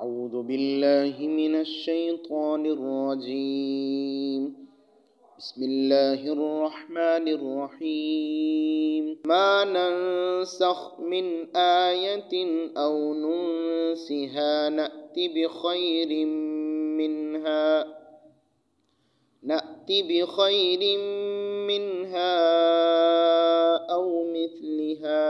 أعوذ بالله من الشيطان الرجيم. بسم الله الرحمن الرحيم. ما ننسخ من آية أو ننسها نأت بخير منها أو مثلها.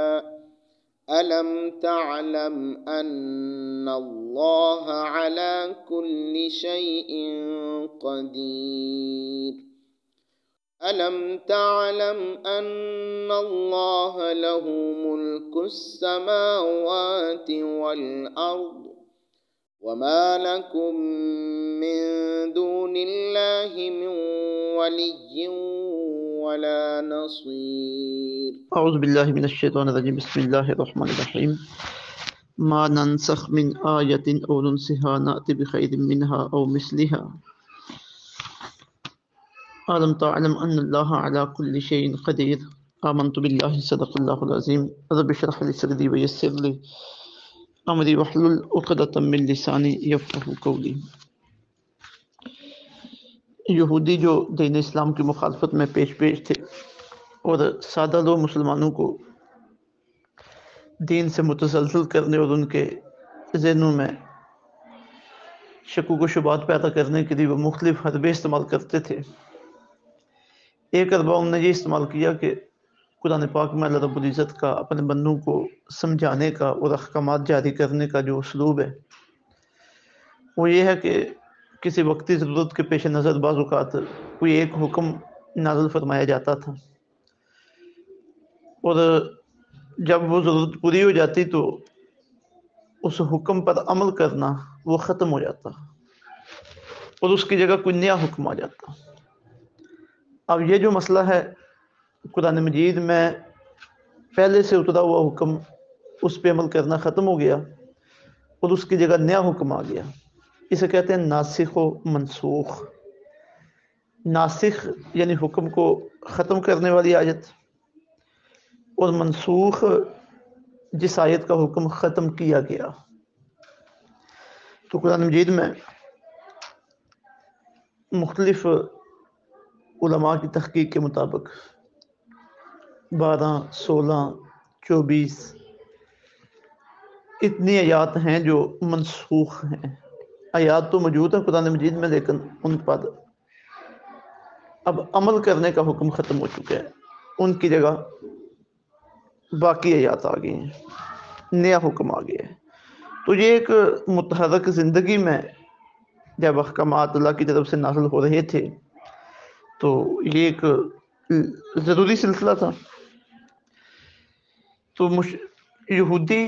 ألم تعلم أن الله على كل شيء قدير. ألم تعلم أن الله له ملك السماوات والأرض وما لكم من دون الله من ولي ولا نصير. اعوذ باللہ من الشیطان الرجیم. بسم اللہ الرحمن الرحیم. ما ننسخ من آیت او ننسها نأتی بخیر منها او مثلها. ألم تعلم أن الله على كل شيء قدير. آمنت بالله صدق الله العظيم. رب اشرح لي صدري ويسر لي أمري واحلل عقدة من لساني يفقهوا قولي. یہودی جو دین اسلام کی مخالفت میں پیش تھے اور سادہ لوگ مسلمانوں کو دین سے متزلزل کرنے اور ان کے ذہنوں میں شکوک و شبہات پیدا کرنے کے لیے وہ مختلف حربے استعمال کرتے تھے. ایک حربہ انہوں نے یہ استعمال کیا کہ قرآن پاک میں اللہ رب العزت کا اپنے بندوں کو سمجھانے کا اور احکامات جاری کرنے کا جو اسلوب ہے وہ یہ ہے کہ کسی وقتی ضرورت کے پیش نظر بعض اوقات کوئی ایک حکم نازل فرمایا جاتا تھا اور جب وہ ضرورت پوری ہو جاتی تو اس حکم پر عمل کرنا وہ ختم ہو جاتا اور اس کی جگہ کوئی نیا حکم آ جاتا. اب یہ جو مسئلہ ہے قرآن مجید میں پہلے سے اترا ہوا حکم اس پہ عمل کرنا ختم ہو گیا اور اس کی جگہ نیا حکم آ گیا. اسے کہتے ہیں ناسخ و منسوخ. ناسخ یعنی حکم کو ختم کرنے والی آیت اور منسوخ جس آیت کا حکم ختم کیا گیا. تو قرآن مجید میں مختلف علماء کی تحقیق کے مطابق 12 16 24 اتنی آیات ہیں جو منسوخ ہیں. آیات تو موجود ہیں قرآن مجید میں لیکن ان پر اب عمل کرنے کا حکم ختم ہو چکا ہے. ان کی جگہ باقی آیات آ گئی ہیں, نیا حکم آ گیا ہے. تو یہ ایک متحرک زندگی میں جب احکامات اللہ کی طرف سے نازل ہو رہے تھے تو یہ ایک ضروری سلسلہ تھا. تو یہودی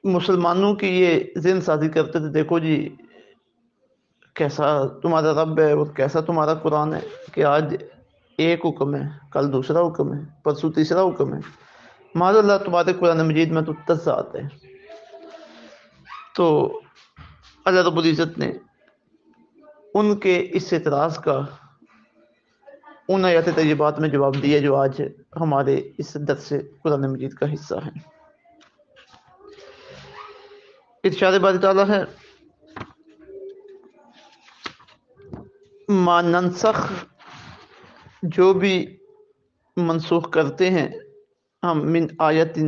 مسلمانوں کی یہ ذہن سازی کرتے تھے, دیکھو جی کیسا تمہارا رب ہے اور کیسا تمہارا قرآن ہے کہ آج ایک حکم ہے, کل دوسرا حکم ہے, پرسوں تیسرا حکم ہے. معاذ اللہ تمہارے قرآن مجید میں تو تضاد ہے. تو اللہ رب العزت نے ان کے اس اعتراض کا ان آیات طیبات میں جواب دیا جو آج ہمارے اس درس قرآن مجید کا حصہ ہے. ارشاد باری تعالیٰ ہے ما ننسخ, جو بھی منسوخ کرتے ہیں ہم من آیت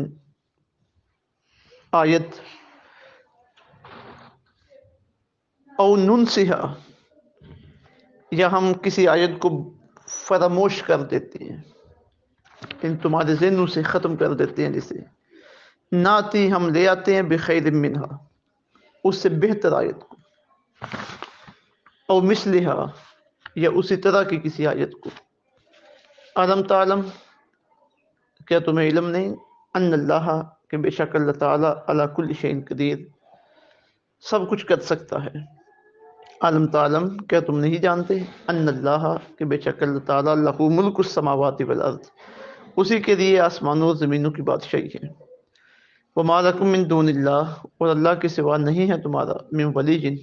او ننسها, یا ہم کسی آیت کو فراموش کر دیتے ہیں, ان تمہارے ذہنوں سے ختم کر دیتے ہیں, جسے ناتی ہم لے آتے ہیں بخیر منہا, اس سے بہتر آیت کو, او مثلہا یا اسی طرح کی کسی آیت کو. علم تعلم, کیا تمہیں علم نہیں, ان اللہ کہ بے شک اللہ تعالیٰ علی کل شیء قدیر, سب کچھ کر سکتا ہے. علم تعلم, کیا تم نہیں جانتے, ان اللہ کہ بے شک اللہ تعالیٰ لہ ملک السماوات والارض, اسی کے لیے آسمانوں اور زمینوں کی بادشاہی ہے. وما لکم من دون اللہ, اور اللہ کے سوا نہیں ہے تمہارا من ولی,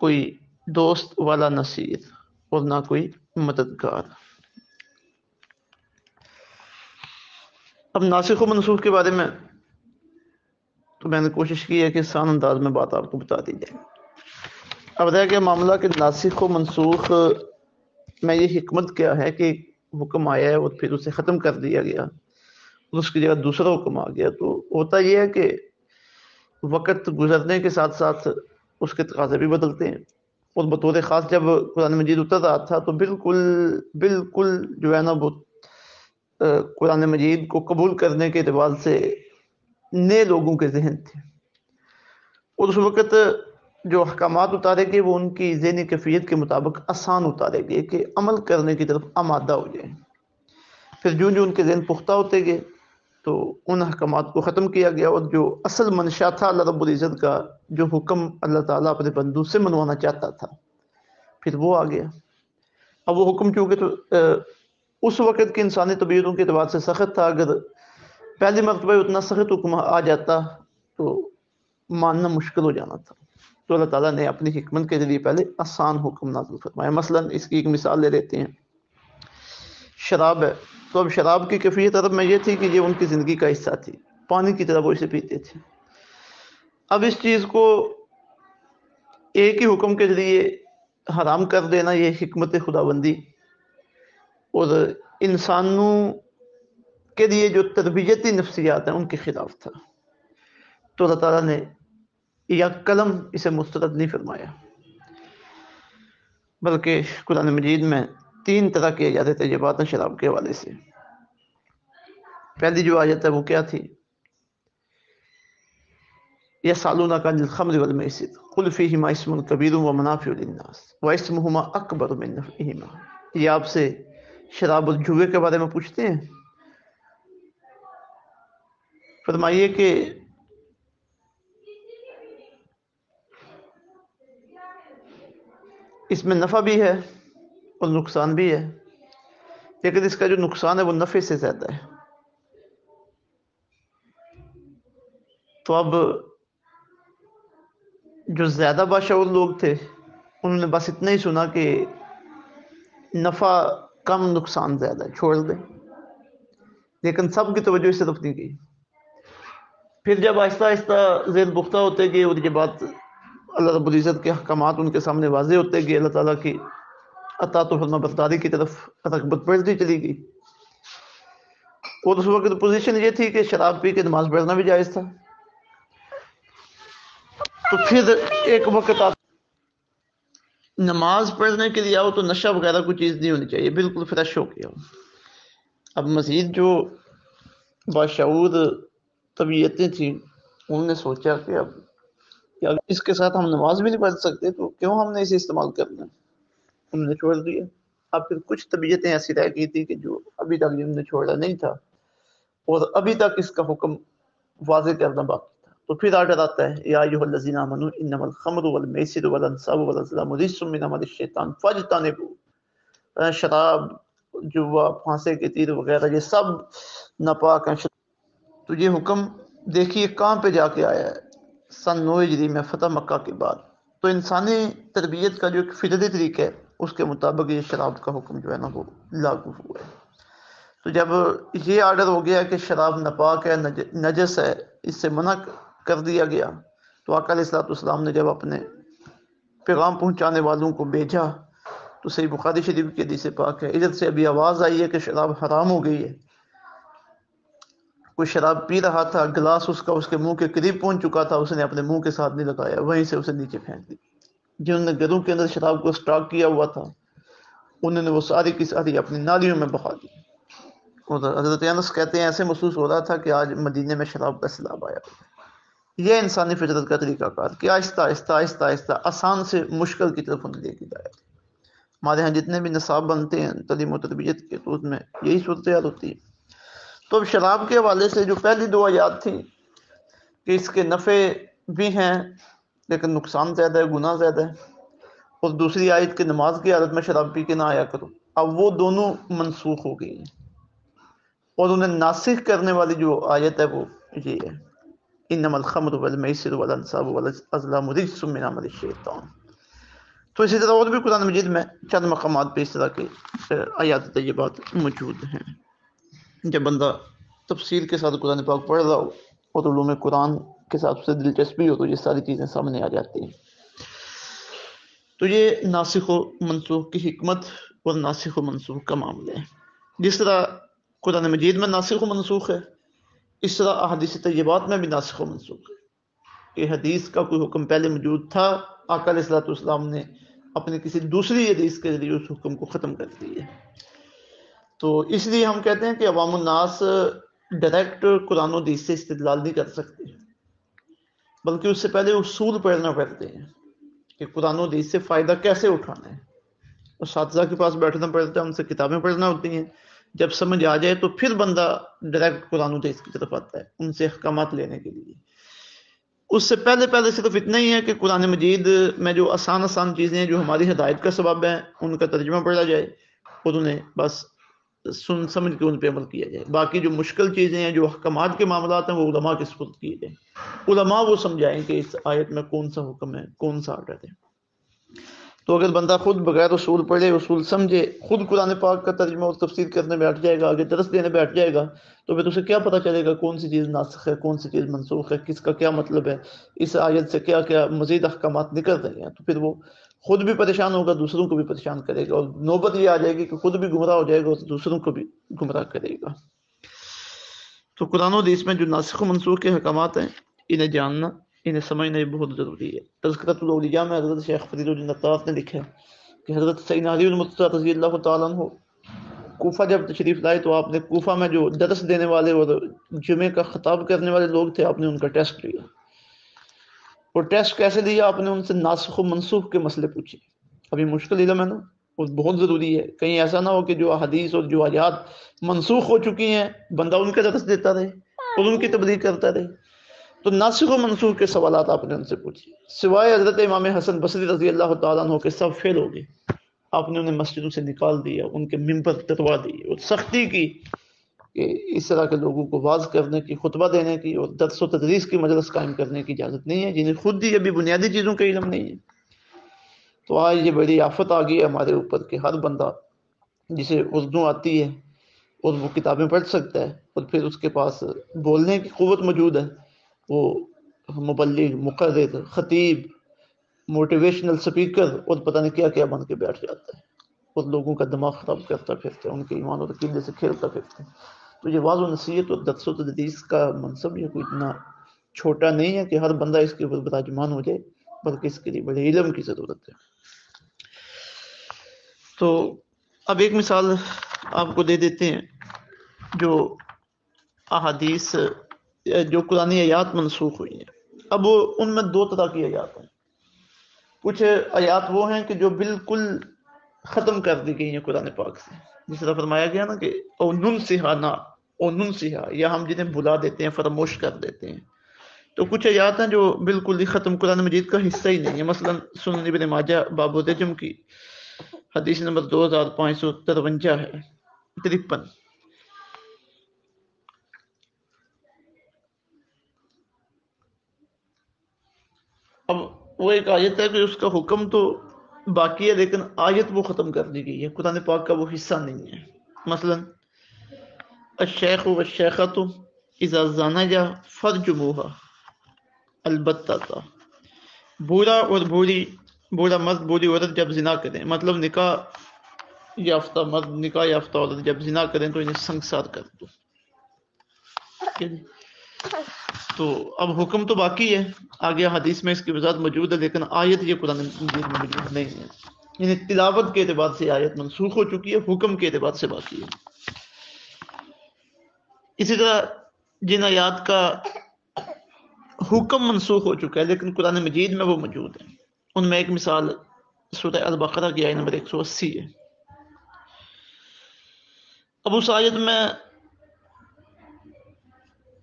کوئی دوست والا نصیر, اور نہ کوئی مددگار. اب ناسخ و منسوخ کے بارے میں تو تو میں نے کوشش کی ہے کہ آسان انداز میں بات آپ کو بتا دی جائے۔ اب رہ گیا معاملہ کہ ناسخ و منسوخ میں یہ حکمت کیا ہے کہ حکم آیا ہے اور پھر اسے ختم کر دیا گیا اور اس کی جگہ دوسرا حکم آ گیا۔ تو ہوتا یہ ہے کہ وقت گزرنے کے ساتھ ساتھ اس کے تقاضے بھی بدلتے ہیں، اور بطور خاص جب قرآن مجید اتر رہا تھا تو بالکل جو ہے نا وہ قرآن مجید کو قبول کرنے کے اعتبار سے نئے لوگوں کے ذہن تھے، اور اس وقت جو احکامات اتارے گئے وہ ان کی ذہنی کیفیت کے مطابق آسان اتارے گئے کہ عمل کرنے کی طرف آمادہ ہو جائیں۔ پھر جو ان کے ذہن پختہ ہوتے گئے تو ان احکامات کو ختم کیا گیا، اور جو اصل منشا تھا اللہ رب العزت کا، جو حکم اللہ تعالیٰ اپنے بندوں سے منوانا چاہتا تھا، پھر وہ آ گیا۔ اب وہ حکم چونکہ تو اس وقت کی انسانی طبیعتوں کے اعتبار سے سخت تھا، اگر پہلی مرتبہ اتنا سخت حکم آ جاتا تو ماننا مشکل ہو جانا تھا۔ تو اللہ تعالیٰ نے اپنی حکمت کے ذریعے پہلے آسان حکم نازل فرمایا۔ مثلا اس کی ایک مثال لے لیتے ہیں، شراب ہے، تو اب شراب کی کیفیت عرب میں یہ تھی کہ یہ ان کی زندگی کا حصہ تھی، پانی کی طرح وہ اسے پیتے تھے۔ اب اس چیز کو ایک ہی حکم کے ذریعے حرام کر دینا یہ حکمت خداوندی اور انسانوں کے لیے جو تربیتی نفسیات ہیں ان کے خلاف تھا۔ تو اللہ تعالیٰ نے یا قلم اسے مسترد نہیں فرمایا، بلکہ قرآن مجید میں 3 طرح کیے جاتے تھے یہ باتیں شراب کے حوالے سے۔ پہلی جو آیت ہے وہ کیا تھی؟ یسألونک عن الخمر والمیسر قل فیہما اسم کبیر ومنافع للناس واسمہما اکبر من نفعہما۔ یہ آپ سے شراب اور جوے کے بارے میں پوچھتے ہیں، فرمائیے کہ اس میں نفع بھی ہے اور نقصان بھی ہے، لیکن اس کا جو نقصان ہے وہ نفع سے زیادہ ہے۔ تو اب جو زیادہ باشعور لوگ تھے انہوں نے بس اتنا ہی سنا کہ نفع کم نقصان زیادہ ہے، چھوڑ دیں، لیکن سب کی توجہ اس طرف نہیں گئی۔ پھر جب آہستہ آہستہ ذہن پختہ ہوتے گئے اور یہ بات اللہ رب العزت کے احکامات ان کے سامنے واضح ہوتے گئے، اللہ تعالیٰ کی اطاعت و فرما برداری کی طرف رغبت بڑھتی چلی گئی، اور اس وقت پوزیشن یہ تھی کہ شراب پی کے نماز پڑھنا بھی جائز تھا۔ تو پھر ایک وقت نماز پڑھنے کے لیے آؤ تو نشہ وغیرہ کوئی چیز نہیں ہونی چاہیے، بالکل فریش ہو کے آؤ۔ اب مزید جو باشعور طبیعتیں تھیں انہوں نے سوچا کہ اب اس کے ساتھ ہم نماز بھی نہیں پڑھ سکتے تو کیوں ہم نے اسے استعمال کرنا، انہوں نے چھوڑ دیا۔ اب پھر کچھ طبیعتیں ایسی رہ گئی تھی کہ جو ابھی تک انہوں نے چھوڑا نہیں تھا، اور ابھی تک اس کا حکم واضح کرنا باقی تھا۔ تو پھر آرڈر آتا ہے یا ایھا الذین آمنوا انما الخمر والمیسر والانصاب والازلام رجس من عمل الشیطان فاجتنبوہ۔ شراب، جوا، پھانسے کے تیر وغیرہ یہ سب ناپاک ہیں۔ تو یہ حکم دیکھیے کہاں پہ جا کے آیا ہے، سن 9 ہجری میں فتح مکہ کے بعد۔ تو انسانی تربیت کا جو ایک فطری طریقہ ہے اس کے مطابق یہ شراب کا حکم جو ہے نا وہ لاگو ہوا ہے۔ تو جب یہ آرڈر ہو گیا کہ شراب ناپاک ہے، نجس ہے، اس سے منع کر دیا گیا، تو آقا علیہ الصلوۃ والسلام نے جب اپنے پیغام پہنچانے والوں کو بھیجا تو صحیح بخاری شریف کی حدیث پاک ہے، ادھر سے ابھی آواز آئی ہے کہ شراب حرام ہو گئی ہے۔ کوئی شراب پی رہا تھا، گلاس اس کا اس کے منہ کے قریب پہنچ چکا تھا، اس نے اپنے منہ کے ساتھ نہیں لگایا، وہیں سے اسے نیچے پھینک دی۔ جنہوں نے گھروں کے اندر شراب کو سٹاک کیا ہوا تھا انہوں نے وہ ساری کی ساری اپنی نالیوں میں بہا دی، اور حضرت انس کہتے ہیں ایسے محسوس ہو رہا تھا کہ آج مدینے میں شراب کا سیلاب آیا۔ یہ انسانی فطرت کا طریقہ کار کہ آہستہ آہستہ آہستہ آہستہ آسان سے مشکل کی طرف انہیں لے کے جایا۔ ہمارے ہاں جتنے بھی نصاب بنتے ہیں تعلیم و تربیت کے تو اس میں یہی صورتحال ہوتی ہے۔ تو اب شراب کے حوالے سے جو پہلی 2 آیات تھیں کہ اس کے نفع بھی ہیں لیکن نقصان زیادہ ہے، گناہ زیادہ ہے، اور دوسری آیت کہ نماز کی حالت میں شراب پی کے نہ آیا کرو، اب وہ دونوں منسوخ ہو گئی ہیں، اور انہیں ناسخ کرنے والی جو آیت ہے وہ یہ ہے انما الخمر والمیسر والانصاب والازلام رجس من عمل الشیطان۔ تو اسی طرح اور بھی قرآن مجید میں چند مقامات پہ اس طرح کے آیات طیبات موجود ہیں۔ جب بندہ تفصیل کے ساتھ قرآن پاک پڑھ رہا ہو اور علوم قرآن کے ساتھ اسے دلچسپی ہو تو یہ ساری چیزیں سامنے آ جاتی ہیں. تو یہ ناسخ و منسوخ کی حکمت اور ناسخ و منسوخ کا معاملہ ہے. جس طرح قرآن مجید میں ناسخ و منسوخ ہے، اس طرح احادیث طیبات میں بھی ناسخ و منسوخ ہے کہ حدیث کا کوئی حکم پہلے موجود تھا، آقا علیہ الصلوۃ والسلام نے اپنے کسی دوسری حدیث کے ذریعے اس حکم کو ختم کر دیا. تو اس لیے ہم کہتے ہیں کہ عوام الناس ڈائریکٹ قرآن و حدیث سے استدلال نہیں کر سکتے، بلکہ اس سے پہلے اصول پڑھنا پڑتے ہیں کہ قرآن و حدیث سے فائدہ کیسے اٹھانا ہے. اساتذہ کے پاس بیٹھنا پڑتا ہے، ان سے کتابیں پڑھنا ہوتی ہیں. جب سمجھ آ جائے تو پھر بندہ ڈائریکٹ قرآن و حدیث کی طرف آتا ہے ان سے احکامات لینے کے لیے. اس سے پہلے صرف اتنا ہی ہے کہ قرآن مجید میں جو آسان چیزیں ہیں جو ہماری ہدایت کا سبب ہیں ان کا ترجمہ پڑھا جائے اور انہیں بس سن سمجھ کے ان پہ عمل کیا جائے. باقی جو مشکل چیزیں ہیں، جو احکامات کے معاملات ہیں، وہ علماء کے سپرد کیے جائیں. علماء وہ سمجھائیں کہ اس آیت میں کون سا حکم ہے، کون سا آرڈر ہے. تو اگر بندہ خود بغیر اصول پڑھے، اصول سمجھے، خود قرآن پاک کا ترجمہ اور تفسیر کرنے بیٹھ جائے گا، آگے درس دینے بیٹھ جائے گا، تو پھر اسے کیا پتہ چلے گا کون سی چیز ناسخ ہے، کون سی چیز منسوخ ہے، کس کا کیا مطلب ہے، اس آیت سے کیا کیا مزید احکامات نکل رہے ہیں. تو پھر وہ خود بھی پریشان ہوگا، دوسروں کو بھی پریشان کرے گا، اور نوبت یہ آ جائے گی کہ خود بھی گمراہ ہو جائے گا اور دوسروں کو بھی گمراہ کرے گا. تو قرآن و حدیث میں جو ناسخ و منسوخ کے احکامات ہیں، انہیں جاننا، انہیں سمجھنا یہ بہت ضروری ہے. تذکرۃ الاولیاء میں حضرت شیخ فرید الدین اطراف نے لکھا ہے کہ حضرت سیدنا علی المرتضیٰ رضی اللہ تعالیٰ عنہ کوفہ جب تشریف لائے تو آپ نے کوفہ میں جو درس دینے والے اور جمعے کا خطاب کرنے والے لوگ تھے، آپ نے ان کا ٹیسٹ لیا. اور ٹیسٹ کیسے لیا؟ آپ نے ان سے ناسخ و منسوخ کے مسئلے پوچھے. ابھی مشکل علم ہے نا، اور بہت ضروری ہے. کہیں ایسا نہ ہو کہ جو حدیث اور جو آیات منسوخ ہو چکی ہیں بندہ ان کا درس دیتا رہے اور ان کی تبلیغ کرتا رہے. تو ناسخ و منسوخ کے سوالات آپ نے ان سے پوچھے. سوائے حضرت امام حسن بصری رضی اللہ تعالیٰ عنہ کے سب فیل ہو گئے. آپ نے انہیں مسجدوں سے نکال دیا، ان کے ممبر تروا دیے اور سختی کی کہ اس طرح کے لوگوں کو واعظ کرنے کی، خطبہ دینے کی اور درس و تدریس کی مجلس قائم کرنے کی اجازت نہیں ہے، جنہیں خود ہی ابھی بنیادی چیزوں کا علم نہیں ہے. تو آج یہ بڑی آفت آ گئی ہے ہمارے اوپر کہ ہر بندہ جسے اردو آتی ہے اور وہ کتابیں پڑھ سکتا ہے اور پھر اس کے پاس بولنے کی قوت موجود ہے، وہ مبلغ، مقرر، خطیب، موٹیویشنل سپیکر اور پتہ نہیں کیا کیا بن کے بیٹھ جاتا ہے اور لوگوں کا دماغ خراب کرتا پھرتا ہے، ان کے ایمان اور عقیدے سے کھیلتا پھرتا ہے. تو یہ واعظ و نصیحت اور درس و تدریس کا منصب یہ کوئی اتنا چھوٹا نہیں ہے کہ ہر بندہ اس کے اوپر براجمان ہو جائے، بلکہ اس کے لیے بڑے علم کی ضرورت ہے. تو اب ایک مثال آپ کو دے دیتے ہیں. جو احادیث، جو قرآن آیات منسوخ ہوئی ہیں، اب ان میں دو طرح کی آیات ہیں. کچھ آیات وہ ہیں کہ جو بالکل ختم کر دی گئی ہیں قرآن پاک سے، جس طرح فرمایا گیا نا کہ او ننسہا، یا ہم جنہیں بھلا دیتے ہیں، فراموش کر دیتے ہیں. تو کچھ آیات ہیں جو بالکل ہی ختم، قرآن مجید کا حصہ ہی نہیں ہے. مثلا سنن ابن ماجہ باب الرجم کی حدیث نمبر 2553 ہے، 53. اب وہ ایک آیت ہے کہ اس کا حکم تو باقی ہے لیکن آیت وہ ختم کر دی گئی ہے، قرآن پاک کا وہ حصہ نہیں ہے. مثلا الشیخ والشیخۃ اذا زانیا فرجموها البتہ، بوڑھا اور بوڑھی، بوڑھا مرد بوڑھی عورت جب زنا کریں، مطلب نکاح یافتہ مرد، نکاح یافتہ عورت جب زنا کریں تو انہیں سنگسار کر دو. تو اب حکم تو باقی ہے، آگے حدیث میں اس کی وضاحت موجود ہے، لیکن آیت یہ قرآن مجید میں موجود نہیں ہے. یعنی تلاوت کے اعتبار سے آیت منسوخ ہو چکی ہے، حکم کے اعتبار سے باقی ہے. اسی طرح جن آیات کا حکم منسوخ ہو چکا ہے لیکن قرآن مجید میں وہ موجود ہے، ان میں ایک مثال سورہ البقرہ کی آیت نمبر 180 ہے. اب اس آیت میں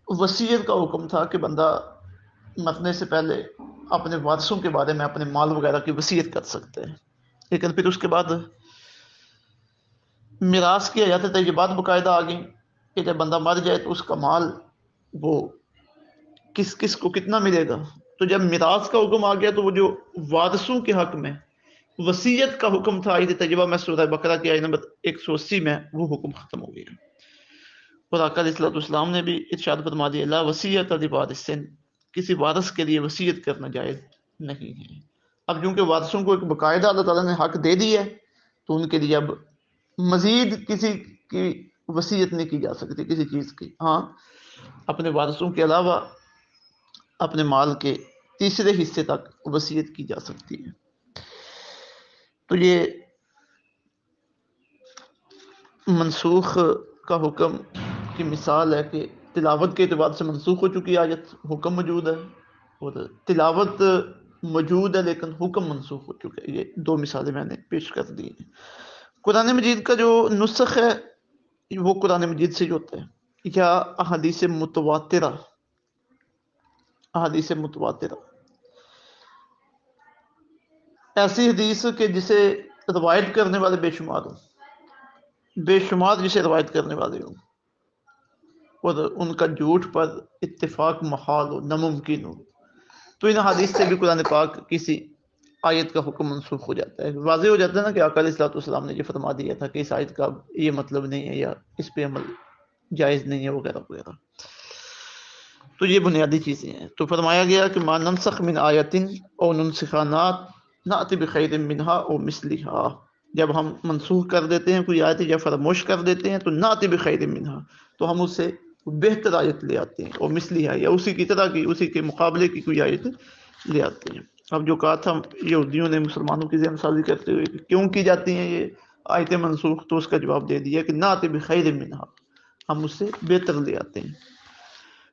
وصیت کا حکم تھا کہ بندہ مرنے سے پہلے اپنے وارثوں کے بارے میں اپنے مال وغیرہ کی وصیت کر سکتے ہیں، لیکن پھر اس کے بعد میراث کی آیات طیبات باقاعدہ آ گئی کہ جب بندہ مر جائے تو اس کا مال وہ کس کس کو کتنا ملے گا. تو جب میراث کا حکم آ گیا تو وہ جو وارثوں کے حق میں وصیت کا حکم تھا آیت طیبہ میں سورہ بقرہ کی آیت نمبر 180 میں، وہ حکم ختم ہو گیا. اور آقا علیہ الصلوۃ والسلام نے بھی ارشاد فرما دیا لا وصیۃ لوارث، کسی وارث کے لیے وصیت کرنا جائز نہیں ہے۔ اب چونکہ وارثوں کو ایک باقاعدہ اللہ تعالیٰ نے حق دے دی ہے تو ان کے لیے اب مزید کسی کی وصیت نہیں کی جا سکتی کسی چیز کی۔ ہاں اپنے وارثوں کے علاوہ اپنے مال کے تیسرے حصے تک وصیت کی جا سکتی ہے۔ تو یہ منسوخ کا حکم کی مثال ہے کہ تلاوت کے اعتبار سے منسوخ ہو چکی آیت، حکم موجود ہے، اور تلاوت موجود ہے لیکن حکم منسوخ ہو چکا ہے۔ یہ دو مثالیں میں نے پیش کر دی ہیں۔ قرآن مجید کا جو نسخ ہے وہ قرآن مجید سے جو ہوتا ہے یا احادیث متواترہ، احادیث متواترہ ایسی حدیث کہ جسے روایت کرنے والے بے شمار ہوں، بے شمار جسے روایت کرنے والے ہوں اور ان کا جھوٹ پر اتفاق محال ہو، ناممکن ہو، تو ان حدیث سے بھی قرآن پاک کسی آیت کا حکم منسوخ ہو جاتا ہے۔ واضح ہو جاتا ہے نا کہ آقا علیہ الصلوۃ والسلام نے یہ فرما دیا تھا کہ اس آیت کا یہ مطلب نہیں ہے یا اس پہ عمل جائز نہیں ہے وغیرہ وغیرہ۔ تو یہ بنیادی چیزیں ہیں۔ تو فرمایا گیا کہ ما ننسخ من آیت او ننسخھا نأتی بخیر منہا او مثلھا، جب ہم منسوخ کر دیتے ہیں کوئی آیت یا فراموش کر دیتے ہیں تو نأتی بخیر منہا، تو ہم اس سے بہتر آیت لے آتے ہیں، اور مثلھا یا اسی کی طرح کی، اسی کے مقابلے کی کوئی آیت لے آتے ہیں۔ اب جو کہا تھا یہودیوں نے مسلمانوں کی ذہن سازی کرتے ہوئے کہ کیوں کی جاتی ہیں یہ آیتیں منسوخ، تو اس کا جواب دے دیا کہ نأتی بخیر منہا، ہم اس سے بہتر لے آتے ہیں۔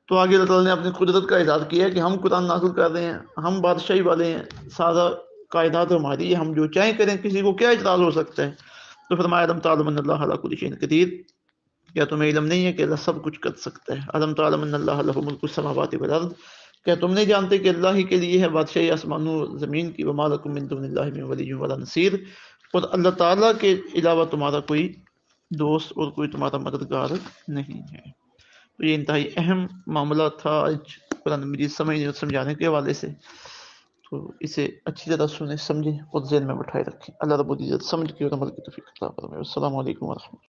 تو آگے اللہ تعالیٰ نے اپنی قدرت کا اظہار کیا ہے کہ ہم قرآن نازل کر رہے ہیں، ہم بادشاہی والے ہیں، سارا کائنات ہماری ہے، ہم جو چاہیں کریں، کسی کو کیا اعتراض ہو سکتا ہے؟ تو فرمایا الم تعلم ان اللہ علی کل شیء قدیر، کیا تمہیں علم نہیں ہے کہ اللہ سب کچھ کر سکتا ہے؟ الم تعلم ان اللہ لہ ملک السماوات والارض، کیا تم نہیں جانتے کہ اللہ ہی کے لیے ہے بادشاہی آسمانوں و زمین کی، وما لکم من دون اللہ من ولی ولا نصیر، اور اللہ تعالیٰ کے علاوہ تمہارا کوئی دوست اور کوئی تمہارا مددگار نہیں ہے۔ تو یہ انتہائی اہم معاملہ تھا آج قرآن مجید سمجھنے اور سمجھانے کے حوالے سے، تو اسے اچھی طرح سنیں، سمجھیں اور ذہن میں بٹھائے رکھیں۔ اللہ رب العزت سمجھ کے اور عمل کی توفیق عطا فرمائے۔ السلام علیکم ورحمۃ اللہ۔